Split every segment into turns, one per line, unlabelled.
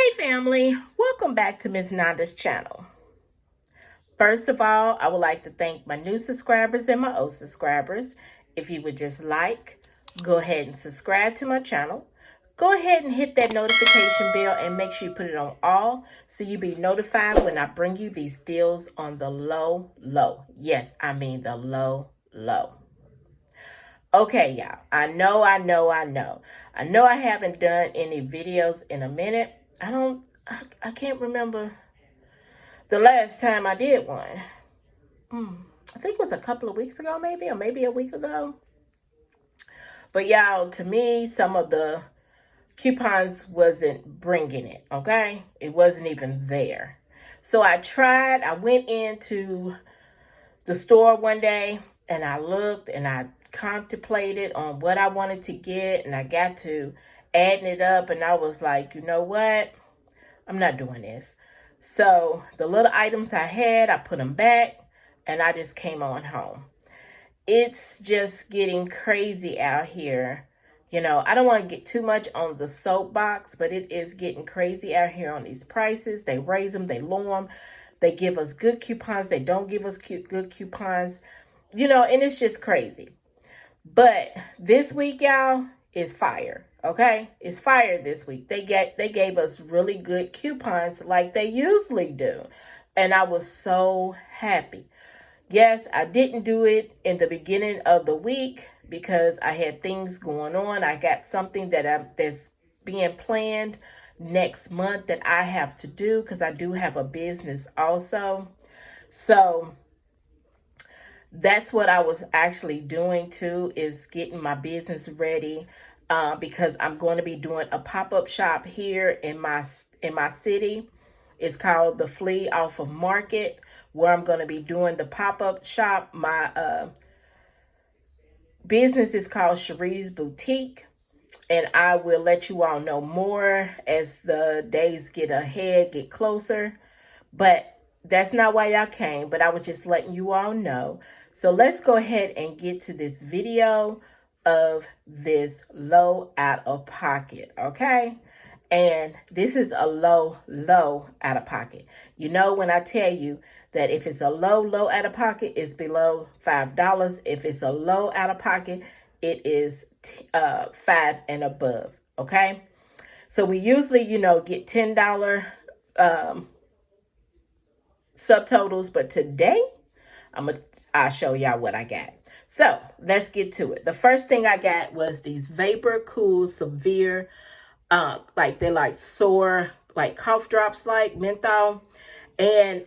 Hey family, welcome back to Miss Nanda's channel. First of all, I would like to thank my new subscribers and my old subscribers. If you would just go ahead and subscribe to my channel. Go ahead and hit that notification bell and make sure you put it on all so you'll be notified when I bring you these deals on the low. Yes, I mean the low. Okay, y'all. I know I haven't done any videos in a minute. I can't remember the last time I did one. I think it was a couple of weeks ago, maybe, or maybe a week ago. But y'all, to me, some of the coupons wasn't bringing it, okay? It wasn't even there. So I went into the store one day and I looked and I contemplated on what I wanted to get, and I got to adding it up, and I was like, you know what? I'm not doing this. So the little items I had, I put them back, and I just came on home. It's just getting crazy out here. You know, I don't want to get too much on the soapbox, but it is getting crazy out here on these prices. They raise them, they lower them. They give us good coupons. They don't give us good coupons. You know, and it's just crazy. But this week, y'all, is fire. Okay? It's fire this week. They gave us really good coupons like they usually do. And I was so happy. Yes, I didn't do it in the beginning of the week because I had things going on. I got something that's being planned next month that I have to do because I do have a business also. So that's what I was actually doing too, is getting my business ready because I'm going to be doing a pop-up shop here in my city. It's called the Flea Off of Market, where I'm going to be doing the pop-up shop. My business is called Chere'er Boutique, and I will let you all know more as the days get closer. But that's not why y'all came, but I was just letting you all know. So let's go ahead and get to this video of this low out of pocket, okay? And this is a low out of pocket. You know, when I tell you that if it's a low out of pocket, it's below $5. If it's a low out of pocket, it is $5 and above, okay? So we usually, you know, get $10 subtotals, but today I'll show y'all what I got. So let's get to it. The first thing I got was these Vapor Cool Severe, like they're like sore, like cough drops, like menthol. And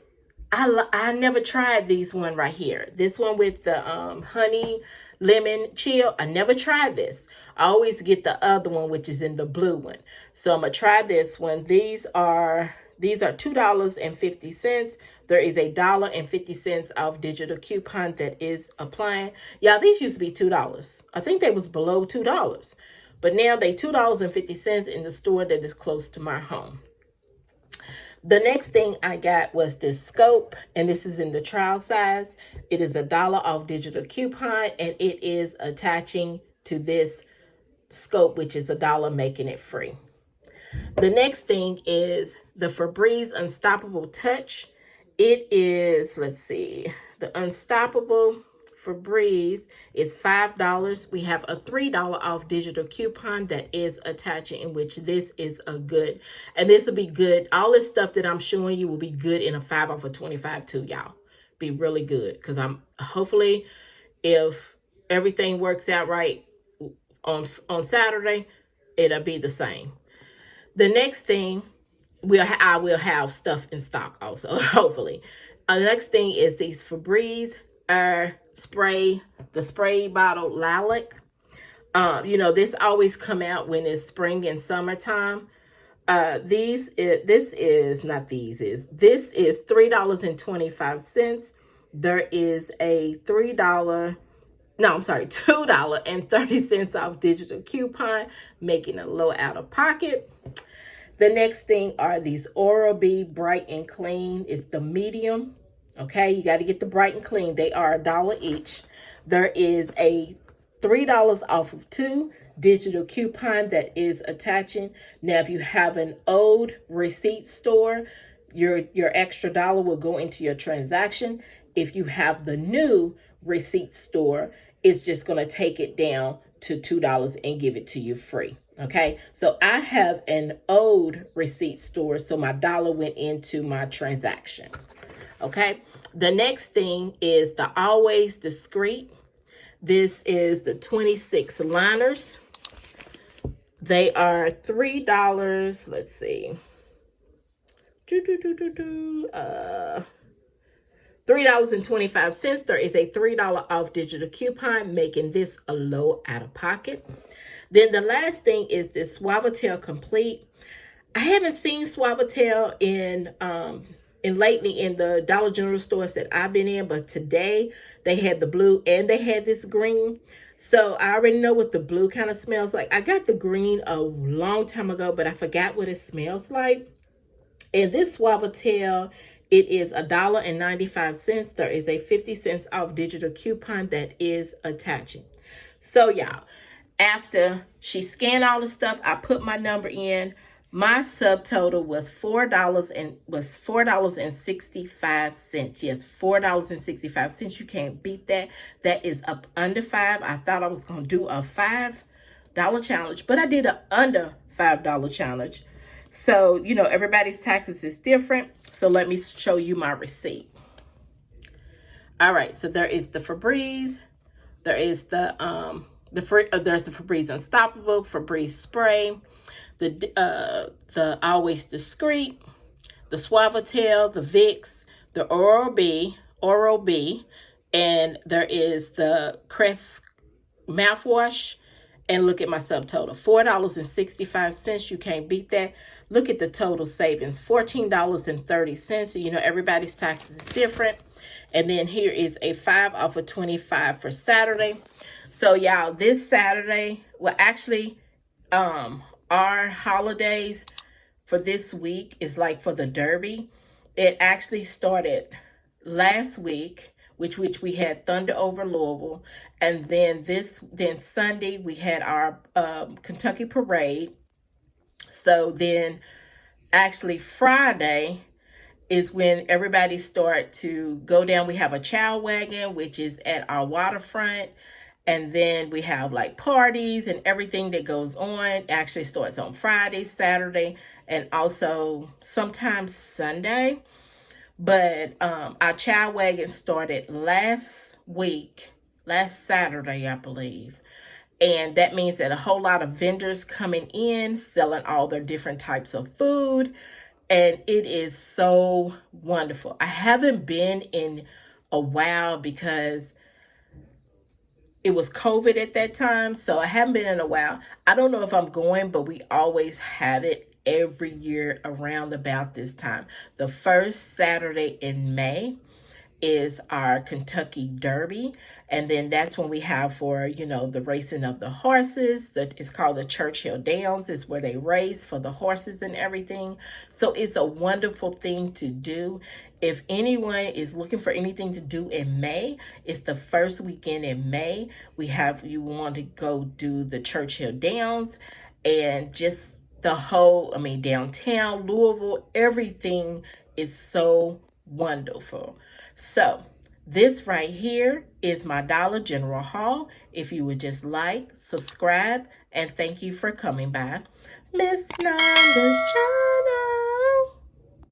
I never tried these one right here. This one with the honey lemon chill. I never tried this. I always get the other one, which is in the blue one. So I'm gonna try this one. These are $2.50. There is $1.50 off digital coupon that is applying. Yeah, these used to be $2. I think they was below $2. But now they $2.50 in the store that is close to my home. The next thing I got was this scope, and this is in the trial size. It is $1 off digital coupon, and it is attaching to this scope, which is $1, making it free. The next thing is the Febreze Unstoppable Touch. It is, let's see, the Unstoppable Febreze is $5. We have a $3 off digital coupon that is attaching, in which this is a good, and this will be good. All this stuff that I'm showing you will be good in a 5 off of 25 too, y'all. Be really good, because I'm hopefully, if everything works out right on Saturday, it'll be the same. The next thing, I will have stuff in stock also, hopefully. The next thing is these Febreze spray, the spray bottle lilac. You know, this always come out when it's spring and summertime. This is $3.25. There is a $2.30 off digital coupon, making a low out of pocket. The next thing are these Oral-B Bright and Clean. It's the medium. Okay, you got to get the Bright and Clean. They are $1 each. There is a $3 off of 2 digital coupon that is attaching. Now, if you have an old old receipt store, your extra dollar will go into your transaction. If you have the new receipt store, it's just going to take it down to $2 and give it to you free. Okay, so I have an old receipt store, so my dollar went into my transaction. Okay, the next thing is the Always Discreet. This is the 26 liners. They are $3. Let's see. $3.25. There is a $3 off digital coupon, making this a low out of pocket. Then the last thing is this Suavitel Complete. I haven't seen Suavitel in lately in the Dollar General stores that I've been in, but today they had the blue and they had this green. So I already know what the blue kind of smells like. I got the green a long time ago, but I forgot what it smells like. And this Suavitel, it is $1.95. There is a 50 cents off digital coupon that is attaching. So y'all, after she scanned all the stuff, I put my number in. My subtotal was $4.65. Yes, $4.65. You can't beat that. That is up under $5. I thought I was gonna do a $5 challenge, but I did a under $5 challenge. So, you know, everybody's taxes is different. So let me show you my receipt. All right, so there is the Febreze. There is there's the Febreze Unstoppable, Febreze Spray, the Always Discreet, the Suavitel, the Vicks, the Oral-B, and there is the Crest mouthwash. And look at my subtotal, $4.65. You can't beat that. Look at the total savings, $14.30. You know, everybody's taxes is different. And then here is a 5 off of 25 for Saturday. So y'all, this Saturday, well, actually, our holidays for this week is like for the Derby. It actually started last week, which we had Thunder over Louisville, and then Sunday we had our Kentucky Parade. So then actually Friday is when everybody start to go down. We have a chow wagon, which is at our waterfront. And then we have like parties and everything that goes on. It actually starts on Friday, Saturday, and also sometimes Sunday. But our chow wagon started last Saturday, I believe. And that means that a whole lot of vendors coming in, selling all their different types of food. And it is so wonderful. I haven't been in a while because it was COVID at that time. So I haven't been in a while. I don't know if I'm going, but we always have it every year around about this time. The first Saturday in May is our Kentucky Derby. And then that's when we have for, you know, the racing of the horses. It's called the Churchill Downs. It's where they race for the horses and everything. So it's a wonderful thing to do. If anyone is looking for anything to do in May, it's the first weekend in May. You want to go do the Churchill Downs and just the whole, downtown Louisville, everything is so wonderful. So this right here is my Dollar General haul. If you would just like, subscribe, and thank you for coming by. Miss Nanda's Channel.